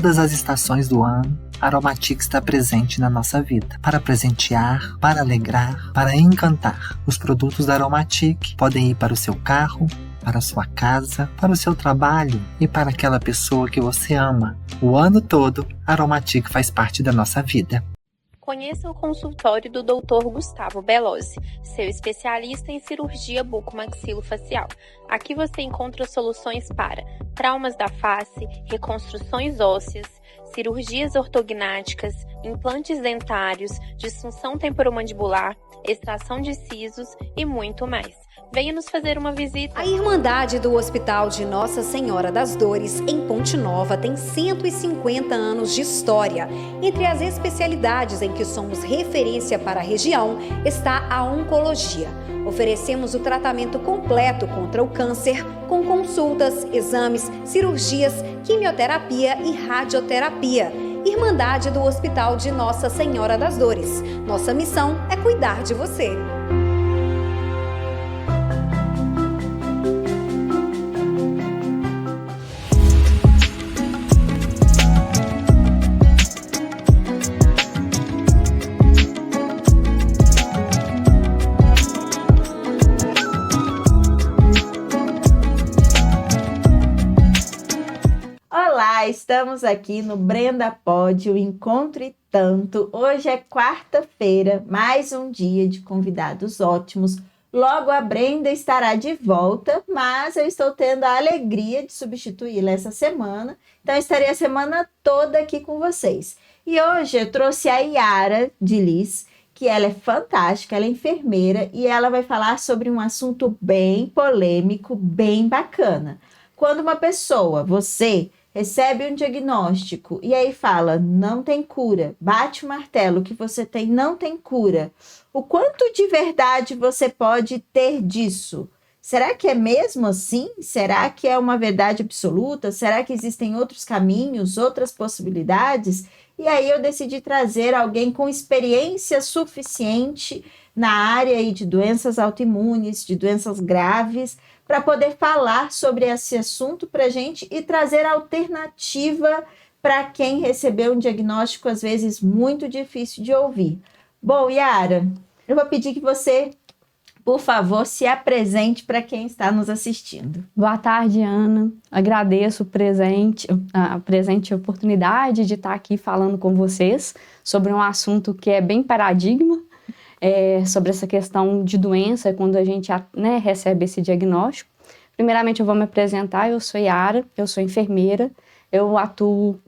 todas as estações do ano, a Aromatic está presente na nossa vida, para presentear, para alegrar, para encantar. Os produtos da Aromatic podem ir para o seu carro, para a sua casa, para o seu trabalho e para aquela pessoa que você ama. O ano todo, a Aromatic faz parte da nossa vida. Conheça o consultório do Dr. Gustavo Belosi, seu especialista em cirurgia bucomaxilofacial. Aqui você encontra soluções para traumas da face, reconstruções ósseas, cirurgias ortognáticas, implantes dentários, disfunção temporomandibular, extração de sisos e muito mais. Venha nos fazer uma visita. A Irmandade do Hospital de Nossa Senhora das Dores, em Ponte Nova, tem 150 anos de história. Entre as especialidades em que somos referência para a região está a oncologia. Oferecemos o tratamento completo contra o câncer, com consultas, exames, cirurgias, quimioterapia e radioterapia. Irmandade do Hospital de Nossa Senhora das Dores. Nossa missão é cuidar de você. Olá, estamos aqui no Brenda Pod, o Encontro e Tanto. Hoje é quarta-feira, mais um dia de convidados ótimos. Logo a Brenda estará de volta, mas eu estou tendo a alegria de substituí-la essa semana. Então estarei a semana toda aqui com vocês. E hoje eu trouxe a Yara de Liz, que ela é fantástica, ela é enfermeira e ela vai falar sobre um assunto bem polêmico, bem bacana. Quando uma pessoa, você, recebe um diagnóstico e aí fala, não tem cura, bate o martelo, que você tem, não tem cura. O quanto de verdade você pode ter disso? Será que é mesmo assim? Será que é uma verdade absoluta? Será que existem outros caminhos, outras possibilidades? E aí eu decidi trazer alguém com experiência suficiente na área aí de doenças autoimunes, de doenças graves, para poder falar sobre esse assunto para a gente e trazer alternativa para quem recebeu um diagnóstico, às vezes, muito difícil de ouvir. Bom, Yara, eu vou pedir que você, por favor, se apresente para quem está nos assistindo. Boa tarde, Ana. Agradeço a presente oportunidade de estar aqui falando com vocês sobre um assunto que é bem paradigma, sobre essa questão de doença, quando a gente recebe esse diagnóstico. Primeiramente, eu vou me apresentar. Eu sou Yara, eu sou enfermeira, eu atuo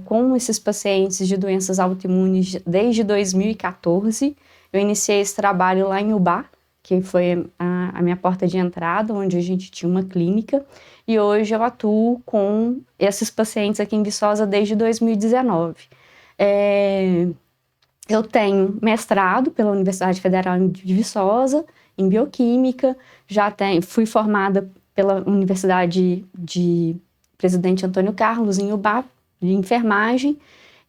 com esses pacientes de doenças autoimunes desde 2014. Eu iniciei esse trabalho lá em Ubá, que foi a minha porta de entrada, onde a gente tinha uma clínica, e hoje eu atuo com esses pacientes aqui em Viçosa desde 2019. Eu tenho mestrado pela Universidade Federal de Viçosa, em Bioquímica, fui formada pela Universidade de Presidente Antônio Carlos, em Ubá, de enfermagem,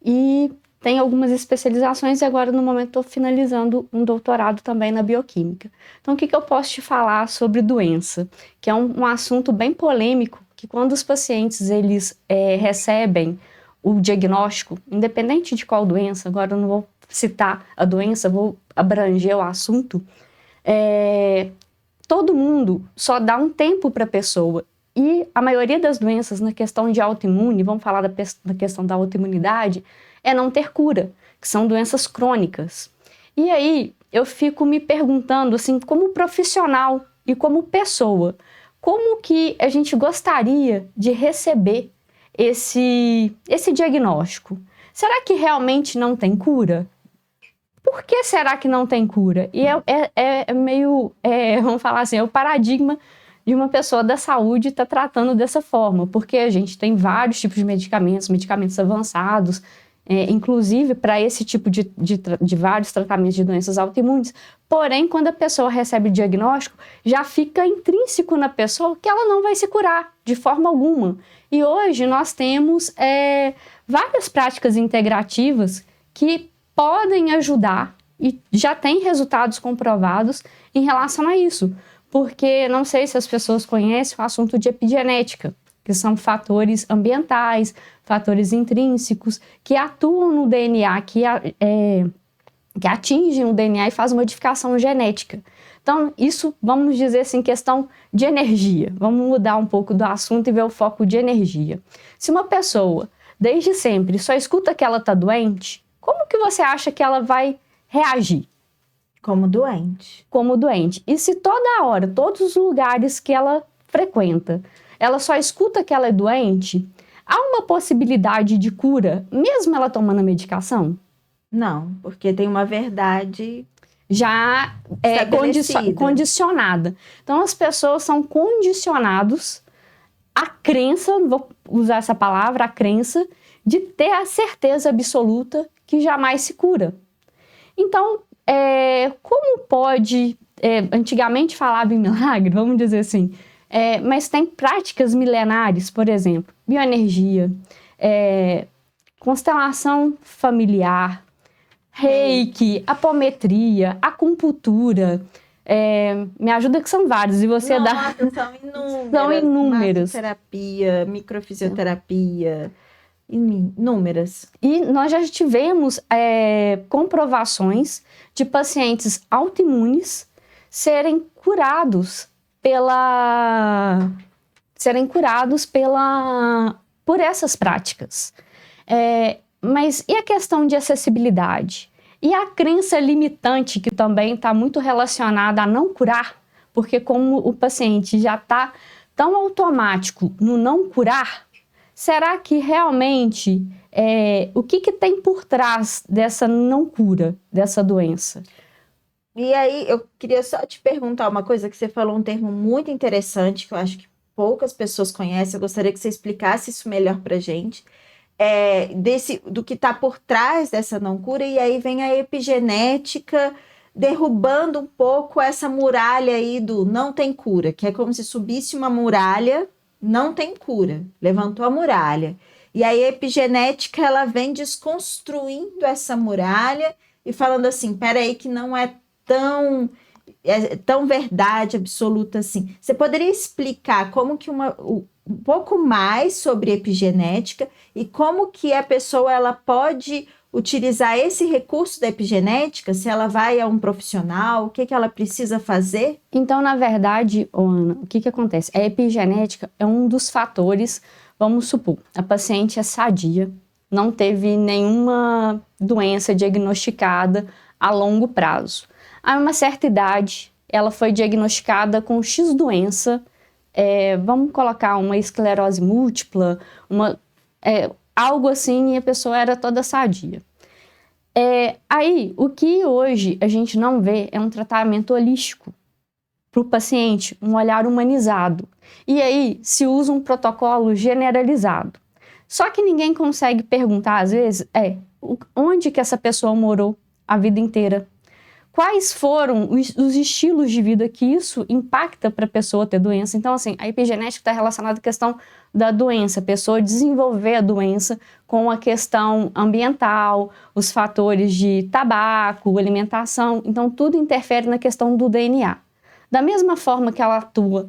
e tenho algumas especializações e agora, no momento, estou finalizando um doutorado também na Bioquímica. Então, o que eu posso te falar sobre doença? Que é um assunto bem polêmico, que quando os pacientes eles recebem o diagnóstico, independente de qual doença, agora eu não vou citar a doença, vou abranger o assunto, todo mundo só dá um tempo para a pessoa. E a maioria das doenças, na questão de autoimune, vamos falar da questão da autoimunidade, é não ter cura, que são doenças crônicas. E aí eu fico me perguntando, assim, como profissional e como pessoa, como que a gente gostaria de receber esse diagnóstico? Será que realmente não tem cura? Por que será que não tem cura? E é meio, vamos falar assim, é o paradigma de uma pessoa da saúde estar tratando dessa forma, porque a gente tem vários tipos de medicamentos avançados, inclusive para esse tipo de vários tratamentos de doenças autoimunes. Porém, quando a pessoa recebe o diagnóstico, já fica intrínseco na pessoa que ela não vai se curar de forma alguma. E hoje nós temos várias práticas integrativas que podem ajudar e já tem resultados comprovados em relação a isso. Porque não sei se as pessoas conhecem o assunto de epigenética, que são fatores ambientais, fatores intrínsecos, que atuam no DNA, que atingem o DNA e fazem modificação genética. Então, isso, vamos dizer assim, questão de energia. Vamos mudar um pouco do assunto e ver o foco de energia. Se uma pessoa, desde sempre, só escuta que ela está doente, como que você acha que ela vai reagir? Como doente. Como doente. E se toda hora, todos os lugares que ela frequenta, ela só escuta que ela é doente, há uma possibilidade de cura, mesmo ela tomando a medicação? Não, porque tem uma verdade já condicionada. Então, as pessoas são condicionadas à crença, vou usar essa palavra, a crença, de ter a certeza absoluta que jamais se cura. Então, como pode... antigamente falava em milagre, vamos dizer assim, mas tem práticas milenares, por exemplo, bioenergia, constelação familiar, reiki, apometria, acupuntura, me ajuda que são vários, e você dá... São inúmeras. Massoterapia, microfisioterapia, inúmeras. E nós já tivemos comprovações de pacientes autoimunes serem curados por essas práticas. Mas e a questão de acessibilidade? E a crença limitante, que também está muito relacionada a não curar, porque como o paciente já está tão automático no não curar, será que realmente o que tem por trás dessa não cura, dessa doença? E aí eu queria só te perguntar uma coisa, que você falou um termo muito interessante, que eu acho que poucas pessoas conhecem, eu gostaria que você explicasse isso melhor pra gente. Do que está por trás dessa não cura, e aí vem a epigenética derrubando um pouco essa muralha aí do não tem cura, que é como se subisse uma muralha, não tem cura, levantou a muralha. E aí a epigenética, ela vem desconstruindo essa muralha e falando assim, peraí que não é tão verdade absoluta assim. Você poderia explicar como que um pouco mais sobre epigenética e como que a pessoa ela pode utilizar esse recurso da epigenética, se ela vai a um profissional, o que ela precisa fazer? Então, na verdade, Ana, o que acontece? A epigenética é um dos fatores, vamos supor, a paciente é sadia, não teve nenhuma doença diagnosticada a longo prazo. A uma certa idade, ela foi diagnosticada com X doença, vamos colocar uma esclerose múltipla, algo assim, e a pessoa era toda sadia. Aí, o que hoje a gente não vê é um tratamento holístico para o paciente, um olhar humanizado. E aí, se usa um protocolo generalizado. Só que ninguém consegue perguntar, às vezes, onde que essa pessoa morou a vida inteira? Quais foram os estilos de vida que isso impacta para a pessoa ter doença? Então, assim, a epigenética está relacionada à questão da doença, a pessoa desenvolver a doença com a questão ambiental, os fatores de tabaco, alimentação. Então, tudo interfere na questão do DNA. Da mesma forma que ela atua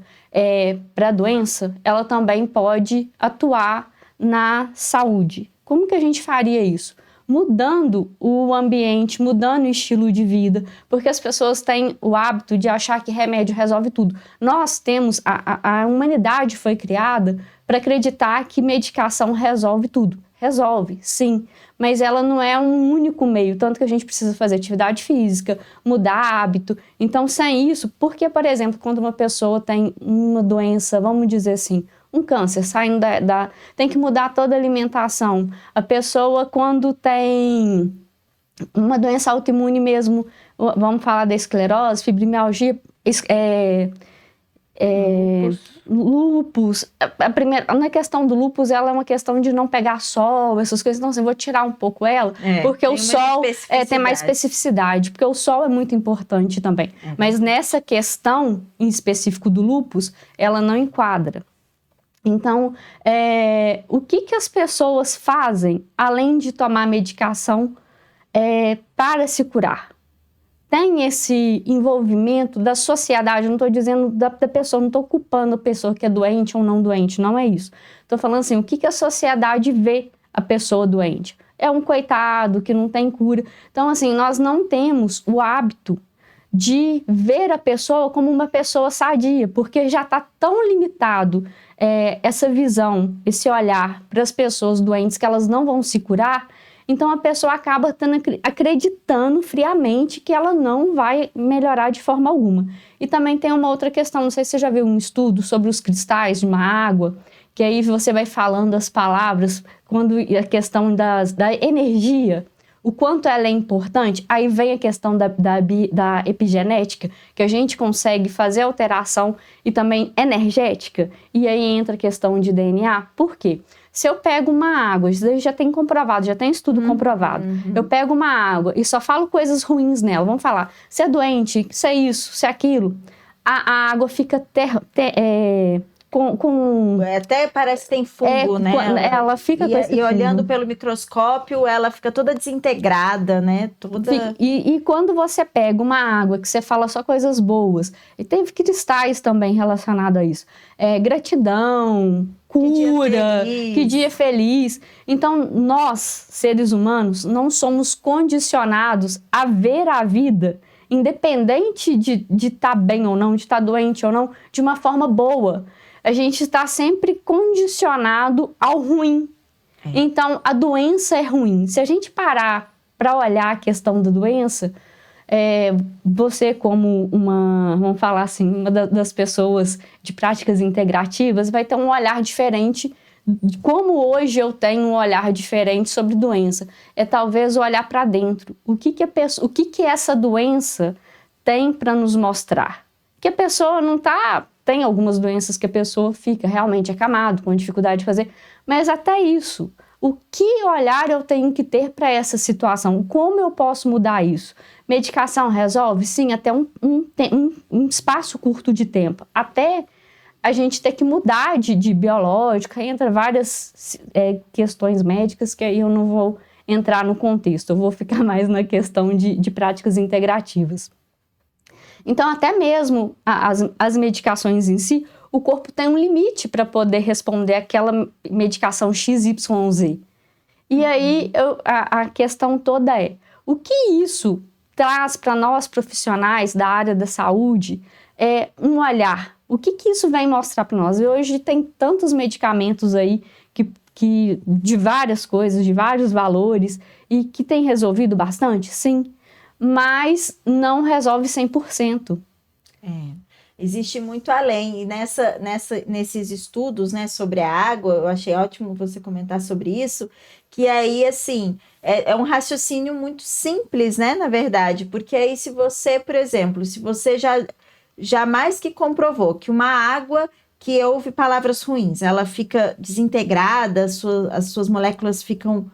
para a doença, ela também pode atuar na saúde. Como que a gente faria isso? Mudando o ambiente, mudando o estilo de vida, porque as pessoas têm o hábito de achar que remédio resolve tudo. Nós temos, a humanidade foi criada para acreditar que medicação resolve tudo. Resolve, sim, mas ela não é um único meio, tanto que a gente precisa fazer atividade física, mudar hábito. Então, sem isso, porque, por exemplo, quando uma pessoa tem uma doença, vamos dizer assim, um câncer, saindo tem que mudar toda a alimentação. A pessoa, quando tem uma doença autoimune mesmo, vamos falar da esclerose, fibromialgia, lúpus. Na questão do lúpus, ela é uma questão de não pegar sol, essas coisas. Então, assim, vou tirar um pouco ela, porque o sol tem mais especificidade, porque o sol é muito importante também. Mas nessa questão, em específico do lúpus, ela não enquadra. Então, o que as pessoas fazem, além de tomar medicação, para se curar? tem esse envolvimento da sociedade. Eu não estou dizendo da pessoa, não estou culpando a pessoa que é doente ou não doente, não é isso. Estou falando assim, o que a sociedade vê a pessoa doente? É um coitado que não tem cura. Então, assim, nós não temos o hábito de ver a pessoa como uma pessoa sadia, porque já está tão limitado essa visão, esse olhar para as pessoas doentes que elas não vão se curar. Então a pessoa acaba acreditando friamente que ela não vai melhorar de forma alguma. E também tem uma outra questão, não sei se você já viu um estudo sobre os cristais de uma água, que aí você vai falando as palavras, quando a questão da energia, o quanto ela é importante, aí vem a questão da epigenética, que a gente consegue fazer alteração e também energética, e aí entra a questão de DNA. Por quê? Se eu pego uma água, isso daí já tem comprovado, já tem estudo comprovado, eu pego uma água e só falo coisas ruins nela, vamos falar, você é doente, você é isso, você é aquilo, a água fica até parece que tem fungo, né? Ela fica com esse e olhando fungo. pelo microscópio, ela fica toda desintegrada, né? E quando você pega uma água que você fala só coisas boas, e tem cristais também relacionados a isso, gratidão, cura, que dia feliz. Então, nós, seres humanos, não somos condicionados a ver a vida, independente de estar bem ou não, de estar doente ou não, de uma forma boa. A gente está sempre condicionado ao ruim. Então, a doença é ruim. Se a gente parar para olhar a questão da doença, você como vamos falar assim, uma das pessoas de práticas integrativas, vai ter um olhar diferente, como hoje eu tenho um olhar diferente sobre doença. É talvez olhar para dentro. O que essa doença tem para nos mostrar? Que a pessoa não está... Tem algumas doenças que a pessoa fica realmente acamado, com dificuldade de fazer, mas até isso, o que olhar eu tenho que ter para essa situação? Como eu posso mudar isso? Medicação resolve? Sim, até um espaço curto de tempo. Até a gente ter que mudar de biológica, entra várias questões médicas que aí eu não vou entrar no contexto, eu vou ficar mais na questão de práticas integrativas. Então, até mesmo as medicações em si, o corpo tem um limite para poder responder aquela medicação XYZ. E aí, a questão toda é, o que isso traz para nós profissionais da área da saúde é um olhar. O que isso vem mostrar para nós? E hoje tem tantos medicamentos aí que de várias coisas, de vários valores, e que tem resolvido bastante? Sim. Mas não resolve 100%. Existe muito além. E nesses estudos, né, sobre a água, eu achei ótimo você comentar sobre isso, que aí, assim, é um raciocínio muito simples, né, na verdade, porque aí se você, por exemplo, se você já mais que comprovou que uma água que ouve palavras ruins, ela fica desintegrada, as suas moléculas ficam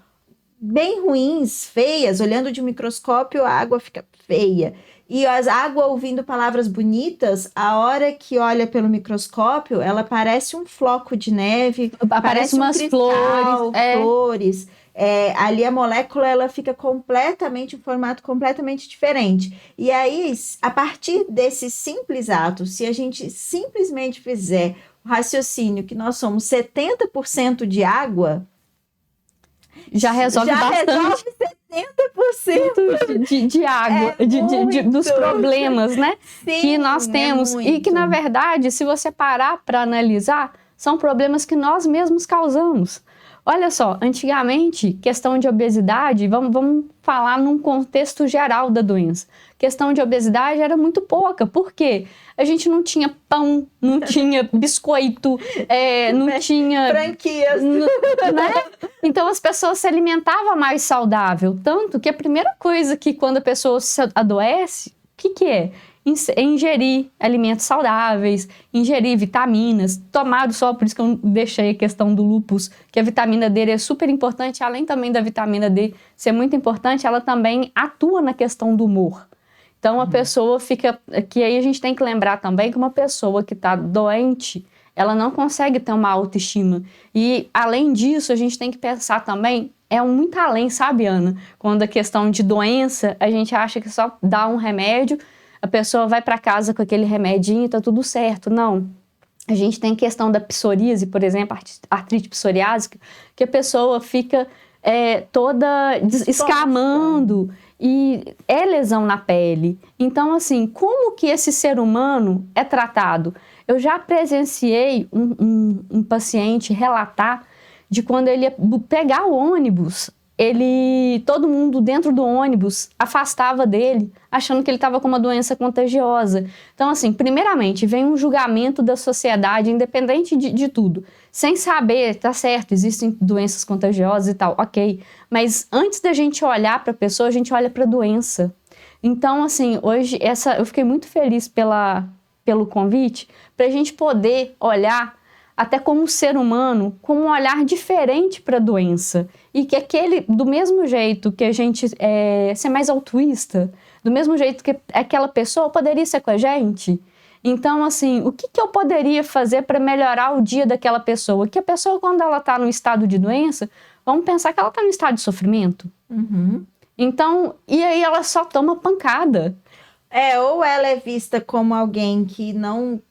bem ruins, feias, olhando de um microscópio a água fica feia, e a água ouvindo palavras bonitas, a hora que olha pelo microscópio, ela parece um floco de neve, parece umas cristal, flores. Ali a molécula ela fica um formato completamente diferente. E aí, a partir desse simples ato, se a gente simplesmente fizer o raciocínio que nós somos 70% de água, já resolve bastante. 70% de água, dos problemas, né? Sim, que nós temos. E que, na verdade, se você parar para analisar, são problemas que nós mesmos causamos. Olha só, antigamente, questão de obesidade, vamos falar num contexto geral da doença. Questão de obesidade era muito pouca. Por quê? A gente não tinha pão, não tinha biscoito, não tinha... franquias. Né? Então, as pessoas se alimentavam mais saudável. Tanto que a primeira coisa que quando a pessoa se adoece, o que é? Ingerir alimentos saudáveis, ingerir vitaminas, tomar o sol, por isso que eu deixei a questão do lúpus, que a vitamina D é super importante, além também da vitamina D ser muito importante, ela também atua na questão do humor. Então, a pessoa fica... Que aí a gente tem que lembrar também que uma pessoa que está doente, ela não consegue ter uma autoestima. E, além disso, a gente tem que pensar também é muito além, sabe, Ana? Quando a questão de doença, a gente acha que só dá um remédio, a pessoa vai para casa com aquele remedinho e tá tudo certo. Não. A gente tem a questão da psoríase, por exemplo, artrite psoriásica, que a pessoa fica toda escamando e é lesão na pele. Então, assim, como que esse ser humano é tratado? Eu já presenciei um paciente relatar de quando ele ia pegar o ônibus, todo mundo dentro do ônibus afastava dele, achando que ele estava com uma doença contagiosa. Então, assim, primeiramente, vem um julgamento da sociedade, independente de tudo, sem saber, tá certo, existem doenças contagiosas e tal, ok, mas antes da gente olhar para a pessoa, a gente olha para a doença. Então, assim, hoje, eu fiquei muito feliz pelo convite, para a gente poder olhar até como ser humano, com um olhar diferente para a doença. E que do mesmo jeito que a gente ser mais altruísta, do mesmo jeito que aquela pessoa poderia ser com a gente. Então, assim, o que eu poderia fazer para melhorar o dia daquela pessoa? Que a pessoa, quando ela está no estado de doença, vamos pensar que ela está no estado de sofrimento. Uhum. Então, e aí ela só toma pancada. Ou ela é vista como alguém que não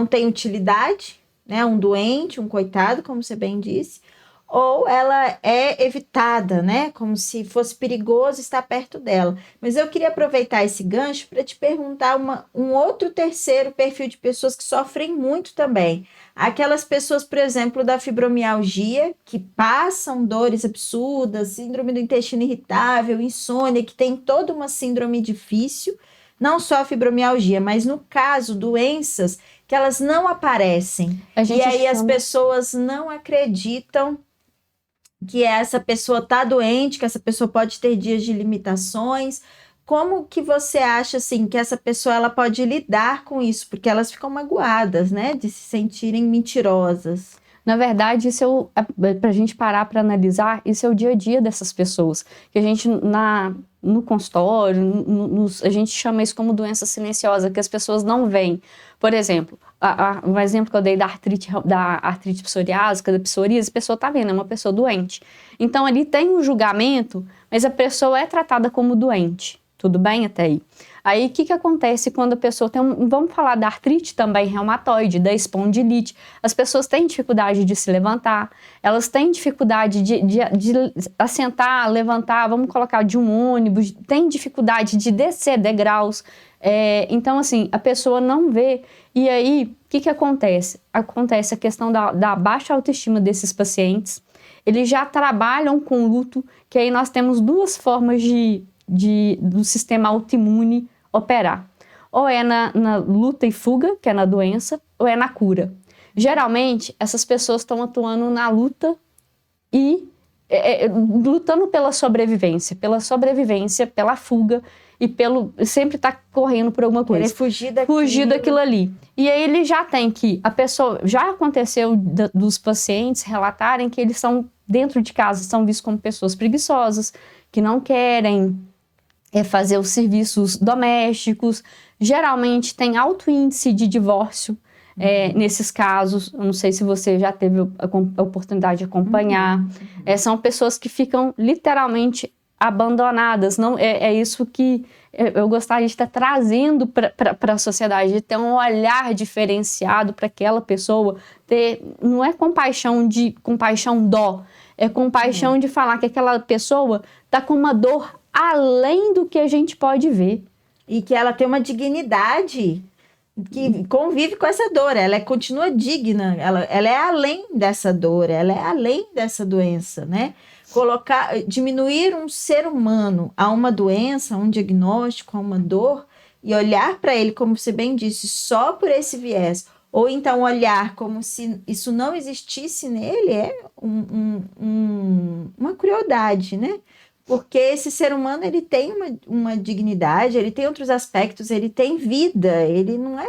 tem utilidade, né? Um doente, um coitado, como você bem disse, ou ela é evitada, né? Como se fosse perigoso estar perto dela. Mas eu queria aproveitar esse gancho para te perguntar um outro terceiro perfil de pessoas que sofrem muito também. Aquelas pessoas, por exemplo, da fibromialgia, que passam dores absurdas, síndrome do intestino irritável, insônia, que tem toda uma síndrome difícil, não só a fibromialgia, mas no caso, doenças que elas não aparecem. E aí as pessoas não acreditam que essa pessoa está doente, que essa pessoa pode ter dias de limitações. Como que você acha, assim, que essa pessoa ela pode lidar com isso? Porque elas ficam magoadas, né? De se sentirem mentirosas. Na verdade, para a gente parar para analisar, isso é o dia a dia dessas pessoas. Que a gente, no consultório, a gente chama isso como doença silenciosa, que as pessoas não veem. Por exemplo, um exemplo que eu dei da artrite psoriásica, da psoríase, a pessoa está vendo, é uma pessoa doente. Então, ali tem um julgamento, mas a pessoa é tratada como doente. Tudo bem até aí? Aí, o que acontece quando a pessoa tem vamos falar da artrite também reumatoide, da espondilite. As pessoas têm dificuldade de se levantar, elas têm dificuldade de assentar, levantar, vamos colocar de um ônibus, tem dificuldade de descer degraus. Então, assim, a pessoa não vê. E aí, o que acontece? Acontece a questão da baixa autoestima desses pacientes. Eles já trabalham com luto, que aí nós temos duas formas do sistema autoimune operar. Ou é na luta e fuga, que é na doença, ou é na cura. Geralmente, essas pessoas estão atuando na luta e lutando pela sobrevivência, pela fuga e sempre tá correndo por alguma coisa. Fugir daquilo ali. E aí ele já tem que, a pessoa, já aconteceu dos pacientes relatarem que eles são, dentro de casa, são vistos como pessoas preguiçosas, que não querem fazer os serviços domésticos. Geralmente tem alto índice de divórcio nesses casos. Eu não sei se você já teve a oportunidade de acompanhar. São pessoas que ficam literalmente abandonadas. Não, é isso que eu gostaria de estar trazendo para a sociedade, de ter um olhar diferenciado para aquela pessoa. Não é compaixão dó, é compaixão de falar que aquela pessoa está com uma dor além do que a gente pode ver. E que ela tem uma dignidade que convive com essa dor, ela continua digna, ela é além dessa dor, ela é além dessa doença, né? Diminuir um ser humano a uma doença, a um diagnóstico, a uma dor, e olhar para ele, como você bem disse, só por esse viés, ou então olhar como se isso não existisse nele, é uma crueldade, né? Porque esse ser humano, ele tem uma dignidade, ele tem outros aspectos, ele tem vida, ele não é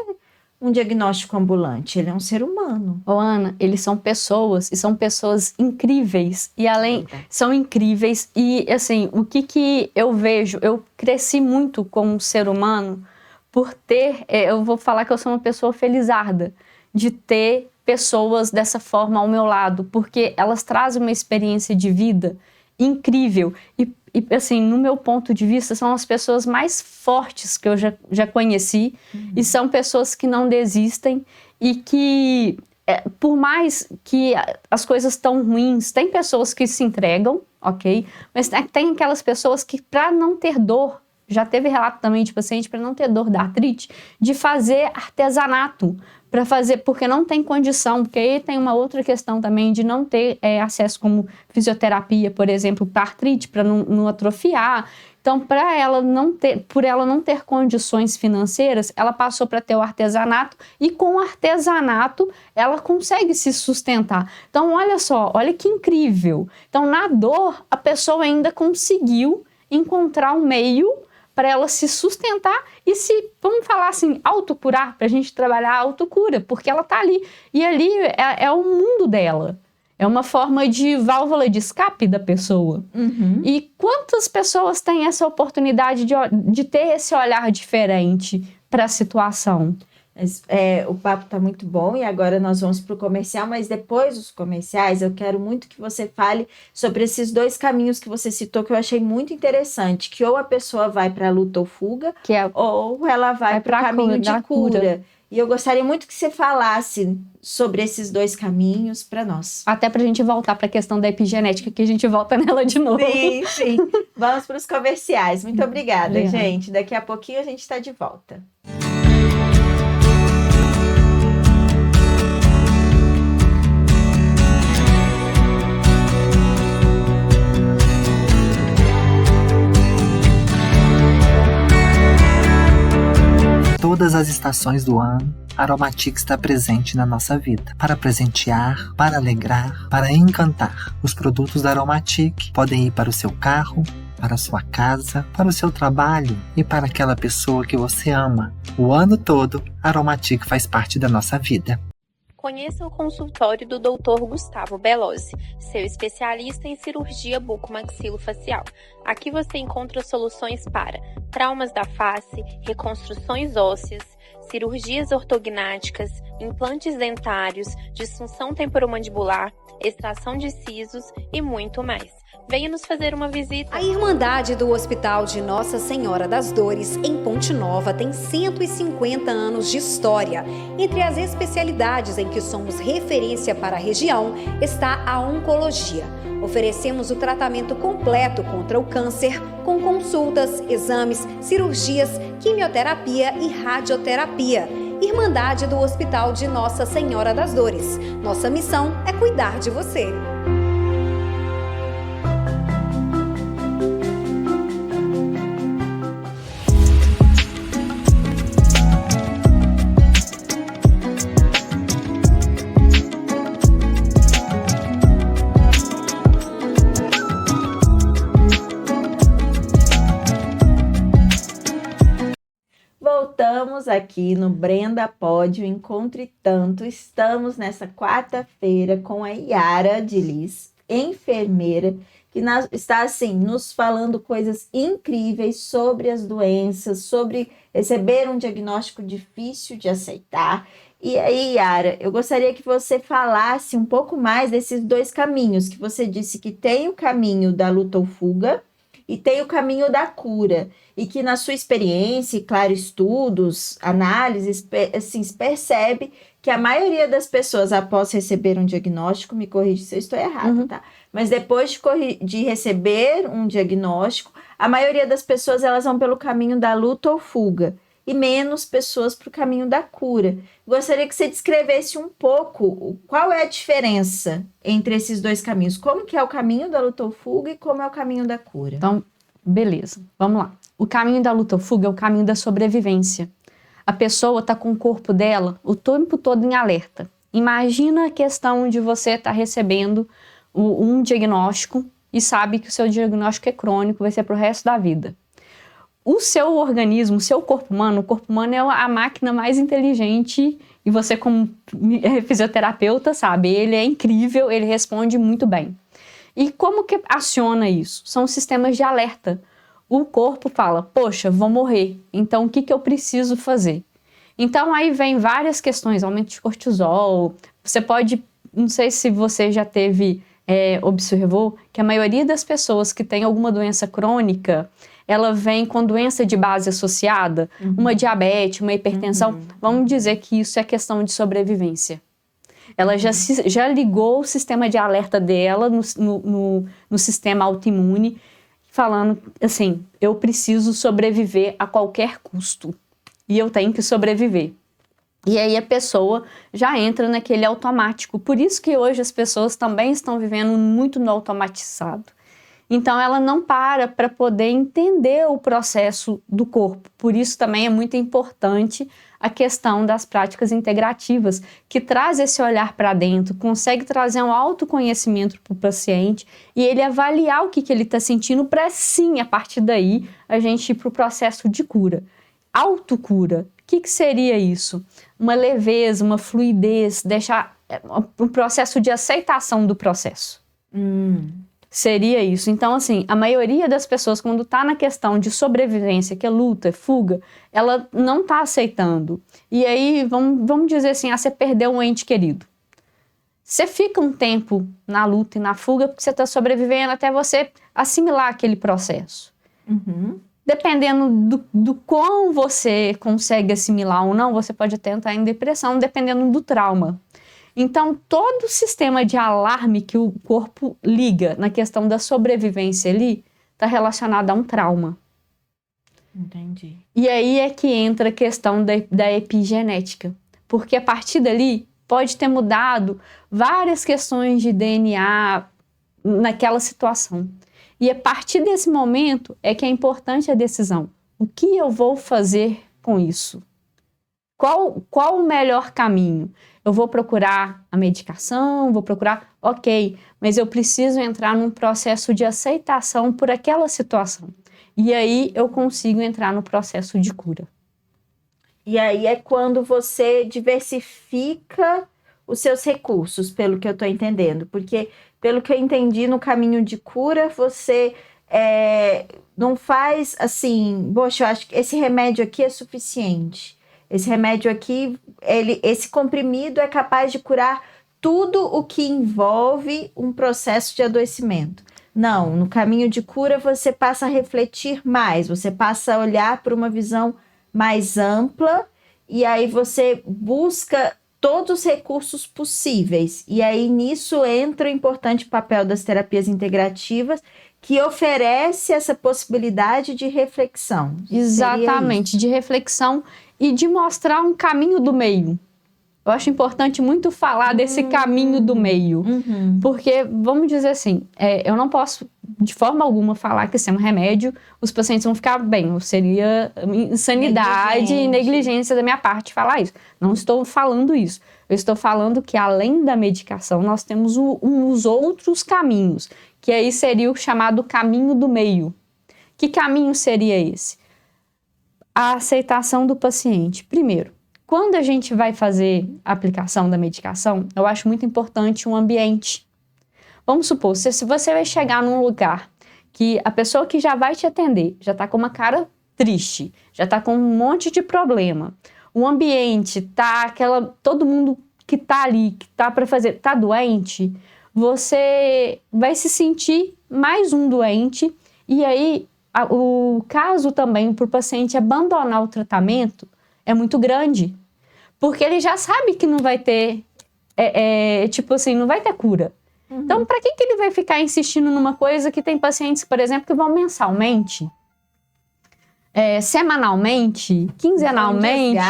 um diagnóstico ambulante, ele é um ser humano. Ana, eles são pessoas, e são pessoas incríveis, e além, são incríveis, e assim, o que eu vejo, eu cresci muito como ser humano, por ter, eu vou falar que eu sou uma pessoa felizarda, de ter pessoas dessa forma ao meu lado, porque elas trazem uma experiência de vida incrível. E assim, no meu ponto de vista, são as pessoas mais fortes que eu já conheci. E são pessoas que não desistem e que, por mais que as coisas estão ruins, tem pessoas que se entregam, ok? Mas tem aquelas pessoas que, para não ter dor, já teve relato também de paciente, para não ter dor da artrite, de fazer artesanato, para fazer, porque não tem condição, porque aí tem uma outra questão também de não ter acesso como fisioterapia, por exemplo, para artrite, para não atrofiar. Então, por ela não ter condições financeiras, ela passou para ter o artesanato e com o artesanato ela consegue se sustentar. Então, olha só, olha que incrível. Então, na dor, a pessoa ainda conseguiu encontrar um meio para ela se sustentar e se, vamos falar assim, autocurar, para a gente trabalhar a autocura, porque ela está ali. E ali é o mundo dela. É uma forma de válvula de escape da pessoa. E quantas pessoas têm essa oportunidade de ter esse olhar diferente para a situação? O papo tá muito bom e agora nós vamos para o comercial, mas depois dos comerciais eu quero muito que você fale sobre esses dois caminhos que você citou, que eu achei muito interessante, que ou a pessoa vai para a luta ou fuga, ou ela vai para o caminho de cura. E eu gostaria muito que você falasse sobre esses dois caminhos para nós. Até para a gente voltar para a questão da epigenética, que a gente volta nela de novo. Sim, sim. Vamos para os comerciais. Muito obrigada, gente. Daqui a pouquinho a gente está de volta. Todas as estações do ano, a Aromatic está presente na nossa vida, para presentear, para alegrar, para encantar. Os produtos da Aromatic podem ir para o seu carro, para a sua casa, para o seu trabalho e para aquela pessoa que você ama. O ano todo, a Aromatic faz parte da nossa vida. Conheça o consultório do Dr. Gustavo Belosi, seu especialista em cirurgia bucomaxilofacial. Aqui você encontra soluções para traumas da face, reconstruções ósseas, cirurgias ortognáticas, implantes dentários, disfunção temporomandibular, extração de sisos e muito mais. Venha nos fazer uma visita. A Irmandade do Hospital de Nossa Senhora das Dores, em Ponte Nova, tem 150 anos de história. Entre as especialidades em que somos referência para a região está a oncologia. Oferecemos o tratamento completo contra o câncer, com consultas, exames, cirurgias, quimioterapia e radioterapia. Irmandade do Hospital de Nossa Senhora das Dores. Nossa missão é cuidar de você. Voltamos aqui no Brenda Pódio Encontre Tanto. Estamos nessa quarta-feira com a Yara de Liz, enfermeira, que está assim nos falando coisas incríveis sobre as doenças, sobre receber um diagnóstico difícil de aceitar. E aí, Yara, eu gostaria que você falasse um pouco mais desses dois caminhos, que você disse que tem o caminho da luta ou fuga e tem o caminho da cura, e que na sua experiência, e claro, estudos, análises, assim, percebe que a maioria das pessoas, após receber um diagnóstico, me corrige se eu estou errada, tá? Mas depois de receber um diagnóstico, a maioria das pessoas, elas vão pelo caminho da luta ou fuga, e menos pessoas para o caminho da cura. Gostaria que você descrevesse um pouco qual é a diferença entre esses dois caminhos. Como que é o caminho da luta ou fuga e como é o caminho da cura? Então, beleza, vamos lá. O caminho da luta ou fuga é o caminho da sobrevivência. A pessoa está com o corpo dela o tempo todo em alerta. Imagina a questão de você estar recebendo um diagnóstico e sabe que o seu diagnóstico é crônico, vai ser para o resto da vida. O seu organismo, o seu corpo humano é a máquina mais inteligente e você como fisioterapeuta sabe, ele é incrível, ele responde muito bem. E como que aciona isso? São sistemas de alerta. O corpo fala, poxa, vou morrer, então o que eu preciso fazer? Então aí vem várias questões, aumento de cortisol, você pode, não sei se você já teve observou que a maioria das pessoas que tem alguma doença crônica, ela vem com doença de base associada, uma diabetes, uma hipertensão. Vamos dizer que isso é questão de sobrevivência. Ela já ligou o sistema de alerta dela no sistema autoimune, falando assim, eu preciso sobreviver a qualquer custo. E eu tenho que sobreviver. E aí a pessoa já entra naquele automático. Por isso que hoje as pessoas também estão vivendo muito no automatizado. Então ela não para poder entender o processo do corpo. Por isso também é muito importante a questão das práticas integrativas, que traz esse olhar para dentro, consegue trazer um autoconhecimento para o paciente e ele avaliar o que ele está sentindo para sim, a partir daí, a gente ir para o processo de cura. Autocura, o que seria isso? Uma leveza, uma fluidez, deixar um processo de aceitação do processo. Seria isso. Então, assim, a maioria das pessoas, quando está na questão de sobrevivência, que é luta, fuga, ela não está aceitando. E aí, vamos dizer assim, você perdeu um ente querido. Você fica um tempo na luta e na fuga porque você está sobrevivendo até você assimilar aquele processo. Dependendo do quão você consegue assimilar ou não, você pode até entrar em depressão, dependendo do trauma. Então, todo o sistema de alarme que o corpo liga na questão da sobrevivência ali está relacionado a um trauma. Entendi. E aí é que entra a questão da epigenética. Porque a partir dali pode ter mudado várias questões de DNA naquela situação. E a partir desse momento é que é importante a decisão. O que eu vou fazer com isso? Qual o melhor caminho? Eu vou procurar a medicação, ok, mas eu preciso entrar num processo de aceitação por aquela situação. E aí eu consigo entrar no processo de cura. E aí é quando você diversifica os seus recursos, pelo que eu estou entendendo. Porque, pelo que eu entendi, no caminho de cura, você não faz assim, poxa, eu acho que esse remédio aqui é suficiente. Esse remédio aqui, esse comprimido é capaz de curar tudo o que envolve um processo de adoecimento. Não, no caminho de cura você passa a refletir mais, você passa a olhar para uma visão mais ampla e aí você busca todos os recursos possíveis. E aí nisso entra o importante papel das terapias integrativas, que oferece essa possibilidade de reflexão. Exatamente, de reflexão e de mostrar um caminho do meio. Eu acho importante muito falar desse caminho do meio. Porque, vamos dizer assim, eu não posso de forma alguma falar que esse é um remédio, os pacientes vão ficar bem. Seria insanidade e negligência da minha parte falar isso. Não estou falando isso. Eu estou falando que, além da medicação, nós temos uns outros caminhos, que aí seria o chamado caminho do meio. Que caminho seria esse? A aceitação do paciente. Primeiro, quando a gente vai fazer a aplicação da medicação, eu acho muito importante um ambiente. Vamos supor, se você vai chegar num lugar que a pessoa que já vai te atender já está com uma cara triste, já está com um monte de problema, o ambiente tá todo mundo que tá ali, que tá para fazer, tá doente, você vai se sentir mais um doente e aí o caso também para o paciente abandonar o tratamento é muito grande, porque ele já sabe que não vai ter, tipo assim, não vai ter cura. Então, para que ele vai ficar insistindo numa coisa que tem pacientes, por exemplo, que vão mensalmente, semanalmente, quinzenalmente,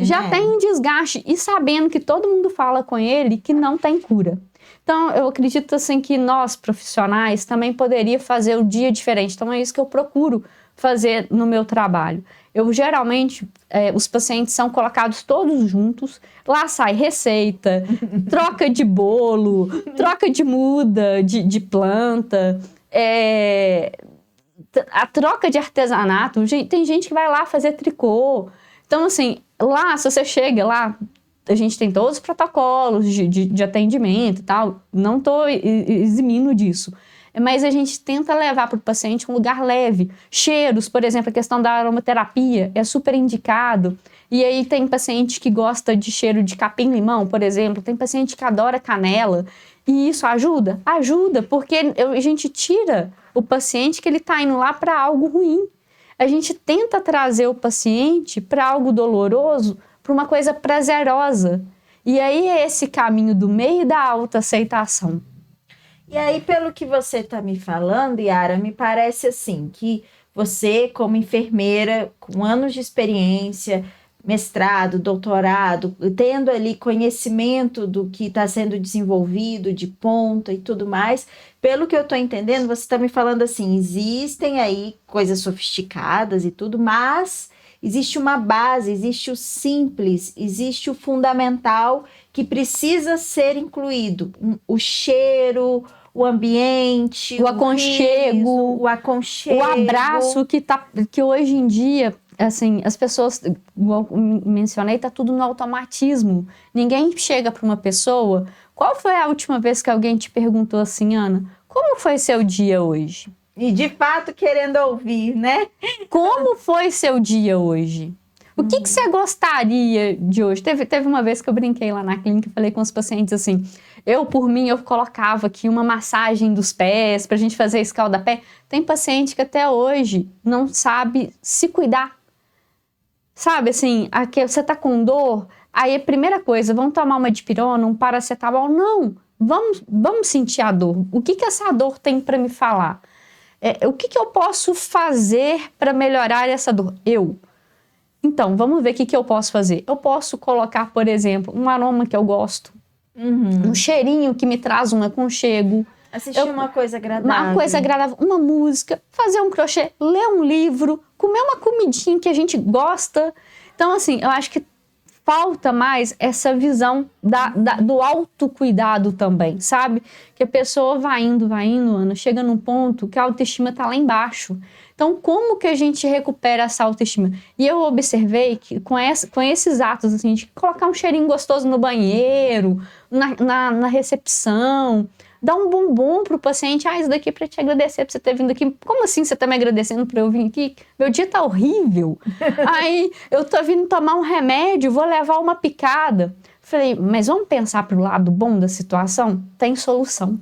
já tem um desgaste e sabendo que todo mundo fala com ele que não tem cura. Então, eu acredito assim que nós, profissionais, também poderia fazer o dia diferente. Então, é isso que eu procuro fazer no meu trabalho. Eu, geralmente, os pacientes são colocados todos juntos, lá sai receita, troca de bolo, troca de muda, de planta, a troca de artesanato. Tem gente que vai lá fazer tricô. Então, assim, lá, se você chega lá, a gente tem todos os protocolos de atendimento e tal, não estou eximindo disso. Mas a gente tenta levar para o paciente um lugar leve. Cheiros, por exemplo, a questão da aromaterapia é super indicado. E aí tem paciente que gosta de cheiro de capim-limão, por exemplo. Tem paciente que adora canela. E isso ajuda? Ajuda, porque a gente tira o paciente que ele está indo lá para algo ruim. A gente tenta trazer o paciente para algo doloroso, para uma coisa prazerosa. E aí é esse caminho do meio da autoaceitação. E aí, pelo que você está me falando, Yara, me parece assim, que você, como enfermeira, com anos de experiência, mestrado, doutorado, tendo ali conhecimento do que está sendo desenvolvido, de ponta e tudo mais, pelo que eu estou entendendo, você está me falando assim, existem aí coisas sofisticadas e tudo, mas existe uma base, existe o simples, existe o fundamental que precisa ser incluído. O cheiro, o ambiente, o aconchego, o aconchego, o abraço que hoje em dia, assim, as pessoas, igual eu mencionei, tá tudo no automatismo. Ninguém chega para uma pessoa. Qual foi a última vez que alguém te perguntou assim, Ana, como foi seu dia hoje? E de fato querendo ouvir, né? Como foi seu dia hoje? O que você gostaria de hoje? Teve uma vez que eu brinquei lá na clínica e falei com os pacientes assim, por mim, eu colocava aqui uma massagem dos pés pra gente fazer escalda-pé. Tem paciente que até hoje não sabe se cuidar. Sabe, assim, aqui você tá com dor, aí a primeira coisa, vamos tomar uma dipirona, um paracetamol? Não, vamos sentir a dor. O que essa dor tem para me falar? O que eu posso fazer para melhorar essa dor? Então, vamos ver o que eu posso fazer. Eu posso colocar, por exemplo, um aroma que eu gosto, um cheirinho que me traz um aconchego. Assistir uma coisa agradável. Uma coisa agradável, uma música, fazer um crochê, ler um livro, comer uma comidinha que a gente gosta. Então, assim, eu acho que falta mais essa visão do autocuidado também, sabe? Que a pessoa vai indo, Ana, chega num ponto que a autoestima tá lá embaixo. Então, como que a gente recupera essa autoestima? E eu observei que com esses atos, assim, de colocar um cheirinho gostoso no banheiro, na recepção, dar um bombom pro paciente, isso daqui é pra te agradecer por você ter vindo aqui. Como assim você tá me agradecendo por eu vir aqui? Meu dia tá horrível. Aí eu tô vindo tomar um remédio, vou levar uma picada. Falei, mas vamos pensar pro lado bom da situação? Tem solução.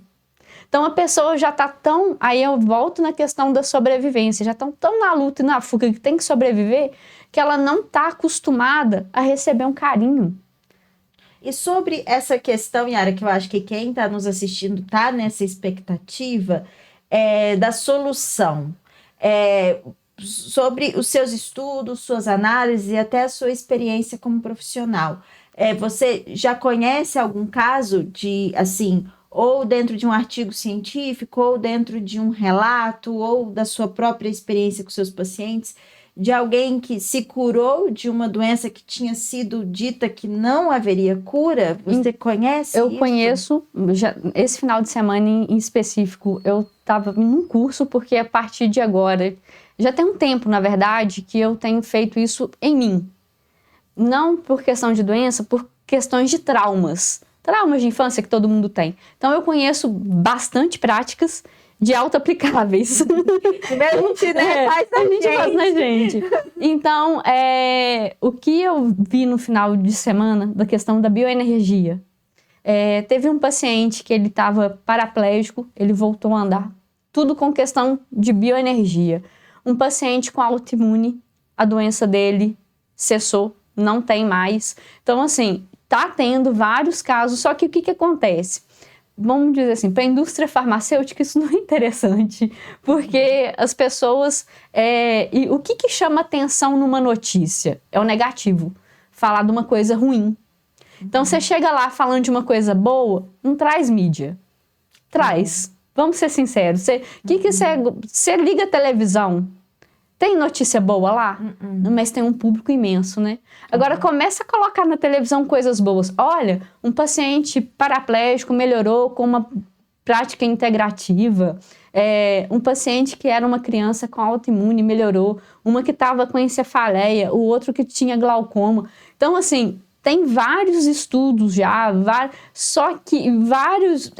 Então a pessoa já tá tão... Aí eu volto na questão da sobrevivência, já tão na luta e na fuga que tem que sobreviver, que ela não tá acostumada a receber um carinho. E sobre essa questão, Yara, que eu acho que quem está nos assistindo está nessa expectativa da solução, sobre os seus estudos, suas análises e até a sua experiência como profissional. Você já conhece algum caso de, assim, ou dentro de um artigo científico, ou dentro de um relato, ou da sua própria experiência com seus pacientes, de alguém que se curou de uma doença que tinha sido dita que não haveria cura? Você conhece Eu isso? conheço, esse final de semana em específico, eu estava num curso, porque a partir de agora, já tem um tempo, na verdade, que eu tenho feito isso em mim. Não por questão de doença, por questões de traumas de infância que todo mundo tem. Então eu conheço bastante práticas de auto-aplicáveis. A gente, né, faz na gente. Então, o que eu vi no final de semana da questão da bioenergia, teve um paciente que ele estava paraplégico, ele voltou a andar, tudo com questão de bioenergia. Um paciente com autoimune, a doença dele cessou, não tem mais. Então, assim, tá tendo vários casos, só que o que acontece? Vamos dizer assim, para a indústria farmacêutica isso não é interessante, porque as pessoas... e o que chama atenção numa notícia? É o negativo, falar de uma coisa ruim. Então, você chega lá falando de uma coisa boa, não traz mídia. Traz. Vamos ser sinceros. Você liga a televisão, tem notícia boa lá? Mas tem um público imenso, né? Agora começa a colocar na televisão coisas boas. Olha, um paciente paraplégico melhorou com uma prática integrativa. Um paciente que era uma criança com autoimune melhorou. Uma que estava com encefaleia, o outro que tinha glaucoma. Então, assim, tem vários estudos já, só que vários...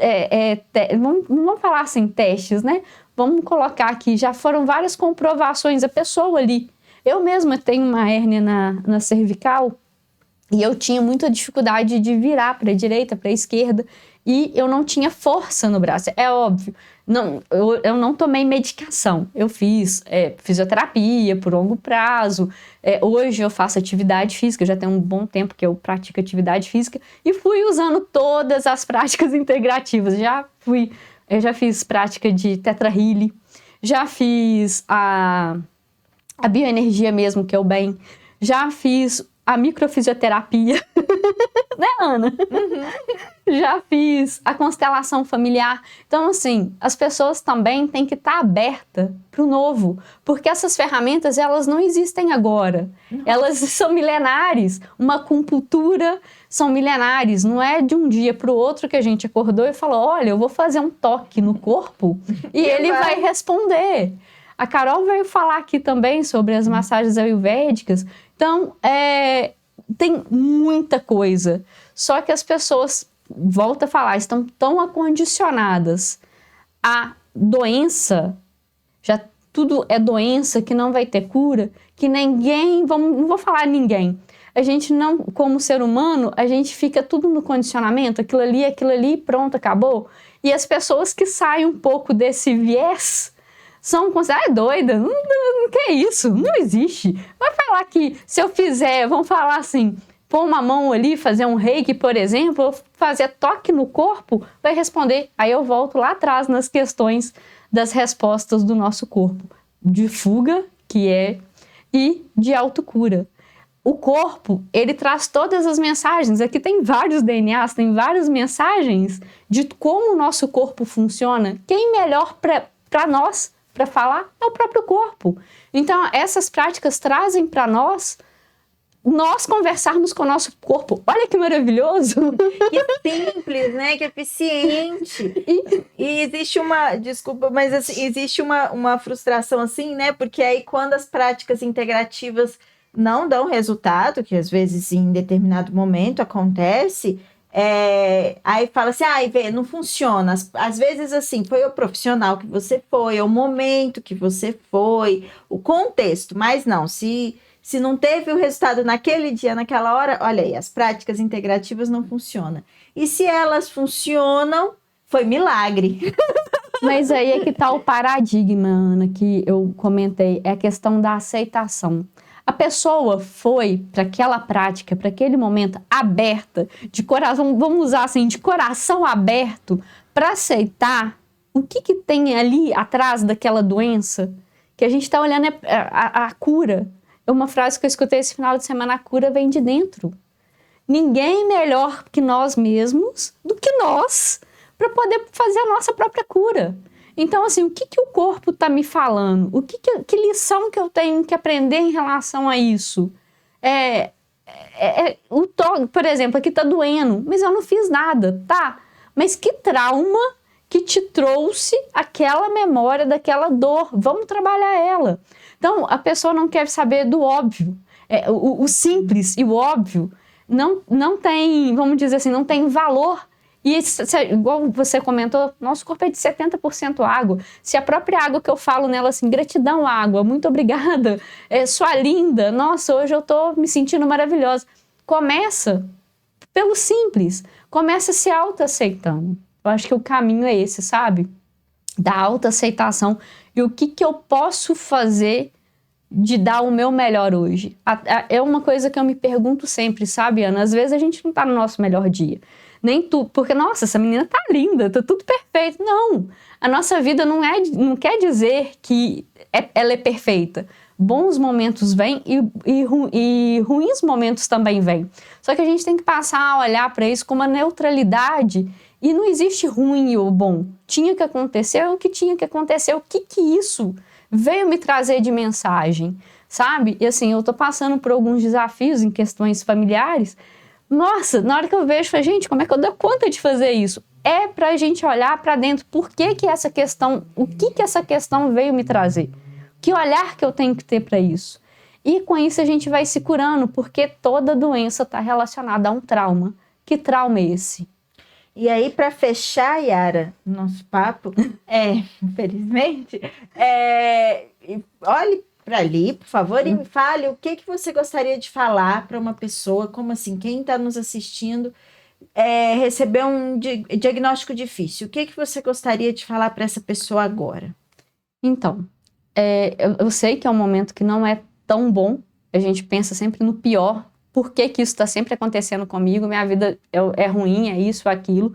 vamos falar assim, testes, né? Vamos colocar aqui, já foram várias comprovações, a pessoa ali Eu mesma tenho uma hérnia na cervical e eu tinha muita dificuldade de virar para a direita, para a esquerda, e eu não tinha força no braço. É óbvio, eu não tomei medicação. Eu fiz fisioterapia por longo prazo. Hoje eu faço atividade física, já tem um bom tempo que eu pratico atividade física e fui usando todas as práticas integrativas. Eu já fiz prática de Theta Healing, já fiz a bioenergia mesmo, que é o bem, já fiz a microfisioterapia, né, Ana? Uhum. Já fiz a constelação familiar. Então, assim, as pessoas também têm que estar abertas para o novo, porque essas ferramentas, elas não existem agora. Uhum. Elas são milenares. Uma acupuntura são milenares. Não é de um dia para o outro que a gente acordou e falou, olha, eu vou fazer um toque no corpo e ele vai responder. A Carol veio falar aqui também sobre as massagens ayurvédicas. Então, tem muita coisa. Só que as pessoas, volto a falar, estão tão acondicionadas à doença, já tudo é doença que não vai ter cura, que ninguém, não vou falar ninguém, a gente não, como ser humano, a gente fica tudo no condicionamento, aquilo ali, pronto, acabou. E as pessoas que saem um pouco desse viés são consideradas doida, não que é isso, não existe. Vai falar que se eu fizer, vão falar assim, pôr uma mão ali, fazer um reiki, por exemplo, fazer toque no corpo, vai responder. Aí eu volto lá atrás nas questões das respostas do nosso corpo, de fuga, e de autocura. O corpo, ele traz todas as mensagens. Aqui tem vários DNAs, tem várias mensagens de como o nosso corpo funciona. Quem melhor para nós para falar é o próprio corpo. Então, essas práticas trazem para nós conversarmos com o nosso corpo. Olha que maravilhoso! Que simples, né? Que eficiente. E existe desculpa, mas assim, existe uma frustração assim, né? Porque aí quando as práticas integrativas não dão resultado, que às vezes em determinado momento acontece, aí fala assim, não funciona. Às vezes assim, foi o profissional que você foi, é o momento que você foi, o contexto, mas não, se não teve o resultado naquele dia, naquela hora, olha aí, as práticas integrativas não funcionam. E se elas funcionam, foi milagre. Mas aí é que tá o paradigma, Ana, que eu comentei, é a questão da aceitação. A pessoa foi para aquela prática, para aquele momento aberta, de coração, vamos usar assim, de coração aberto, para aceitar o que tem ali atrás daquela doença, que a gente está olhando a cura. É uma frase que eu escutei esse final de semana, a cura vem de dentro. Ninguém melhor que nós mesmos, do que nós, para poder fazer a nossa própria cura. Então, assim, o que o corpo está me falando? Que lição que eu tenho que aprender em relação a isso? Por exemplo, aqui está doendo, mas eu não fiz nada, tá? Mas que trauma que te trouxe aquela memória daquela dor? Vamos trabalhar ela. Então, a pessoa não quer saber do óbvio. O simples e o óbvio não tem, vamos dizer assim, não tem valor. E igual você comentou, nosso corpo é de 70% água. Se a própria água que eu falo nela assim, gratidão água, muito obrigada, sua linda, nossa, hoje eu tô me sentindo maravilhosa. Começa pelo simples, começa se autoaceitando. Eu acho que o caminho é esse, sabe? Da autoaceitação e o que eu posso fazer de dar o meu melhor hoje. É uma coisa que eu me pergunto sempre, sabe, Ana? Às vezes a gente não tá no nosso melhor dia. Nem tu, porque, nossa, essa menina tá linda, tá tudo perfeito. Não, a nossa vida não quer dizer que ela é perfeita. Bons momentos vêm e ruins momentos também vêm. Só que a gente tem que passar a olhar para isso com uma neutralidade e não existe ruim ou bom. Tinha que acontecer o que tinha que acontecer. O que isso veio me trazer de mensagem, sabe? E assim, eu tô passando por alguns desafios em questões familiares. Nossa, na hora que eu vejo, eu falo, gente, como é que eu dou conta de fazer isso? É pra gente olhar pra dentro, o que essa questão veio me trazer? Que olhar que eu tenho que ter para isso? E com isso a gente vai se curando, porque toda doença está relacionada a um trauma. Que trauma é esse? E aí, para fechar, Yara, nosso papo, infelizmente, olhe para ali, por favor, e me fale o que você gostaria de falar para uma pessoa, como assim, quem está nos assistindo recebeu um diagnóstico difícil. O que você gostaria de falar para essa pessoa agora? Então, eu sei que é um momento que não é tão bom, a gente pensa sempre no pior, por que isso está sempre acontecendo comigo, minha vida é ruim, é isso, aquilo,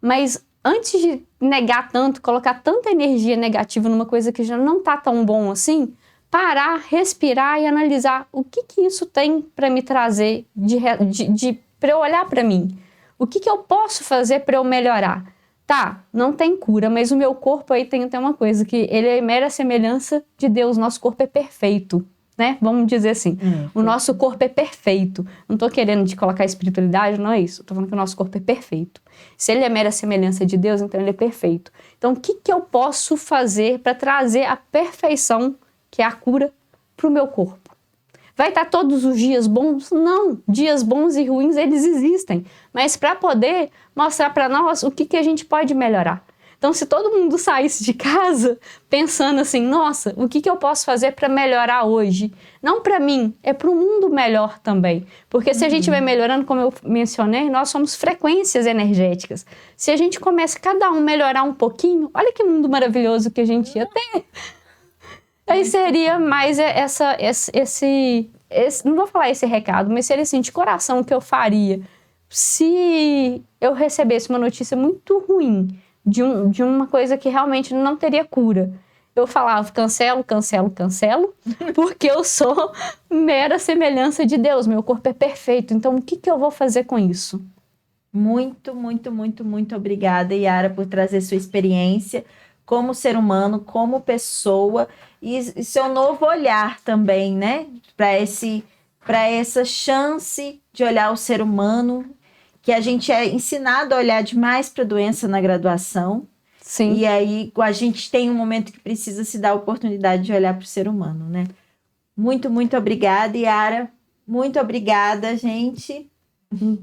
mas antes de negar tanto, colocar tanta energia negativa numa coisa que já não está tão bom assim, parar, respirar e analisar o que isso tem para me trazer, para eu olhar para mim. O que eu posso fazer para eu melhorar? Tá, não tem cura, mas o meu corpo aí tem até uma coisa, que ele é mera semelhança de Deus, nosso corpo é perfeito, né? Vamos dizer assim, o nosso corpo é perfeito. Não tô querendo de colocar espiritualidade, não é isso. Tô falando que o nosso corpo é perfeito. Se ele é mera semelhança de Deus, então ele é perfeito. Então, o que eu posso fazer para trazer a perfeição, que é a cura, pro meu corpo? Vai estar todos os dias bons? Não. Dias bons e ruins, eles existem. Mas para poder mostrar para nós o que a gente pode melhorar. Então, se todo mundo saísse de casa pensando assim, nossa, o que eu posso fazer para melhorar hoje? Não para mim, é para o mundo melhor também. Porque se a gente vai melhorando, como eu mencionei, nós somos frequências energéticas. Se a gente começa cada um melhorar um pouquinho, olha que mundo maravilhoso que a gente ia ter. Aí seria mais esse não vou falar esse recado, mas seria assim, de coração, o que eu faria se eu recebesse uma notícia muito ruim de uma coisa que realmente não teria cura. Eu falava, cancelo, porque eu sou mera semelhança de Deus, meu corpo é perfeito, então o que eu vou fazer com isso? Muito, muito, muito, muito obrigada, Yara, por trazer sua experiência como ser humano, como pessoa e seu novo olhar também, né? Para essa chance de olhar o ser humano, que a gente é ensinado a olhar demais para a doença na graduação. Sim. E aí a gente tem um momento que precisa se dar a oportunidade de olhar para o ser humano, né? Muito, muito obrigada, Yara. Muito obrigada, gente.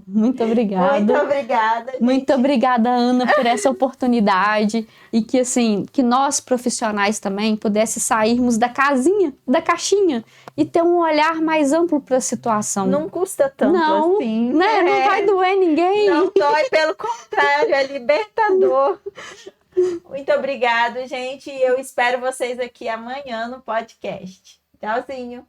Muito obrigada. Muito obrigada, gente. Muito obrigada, Ana, por essa oportunidade e que, assim, que nós profissionais também pudéssemos sairmos da caixinha e ter um olhar mais amplo para a situação. Não custa tanto assim. Né? Não vai doer ninguém. Não dói, pelo contrário, é libertador. Muito obrigada, gente. E eu espero vocês aqui amanhã no podcast. Tchauzinho.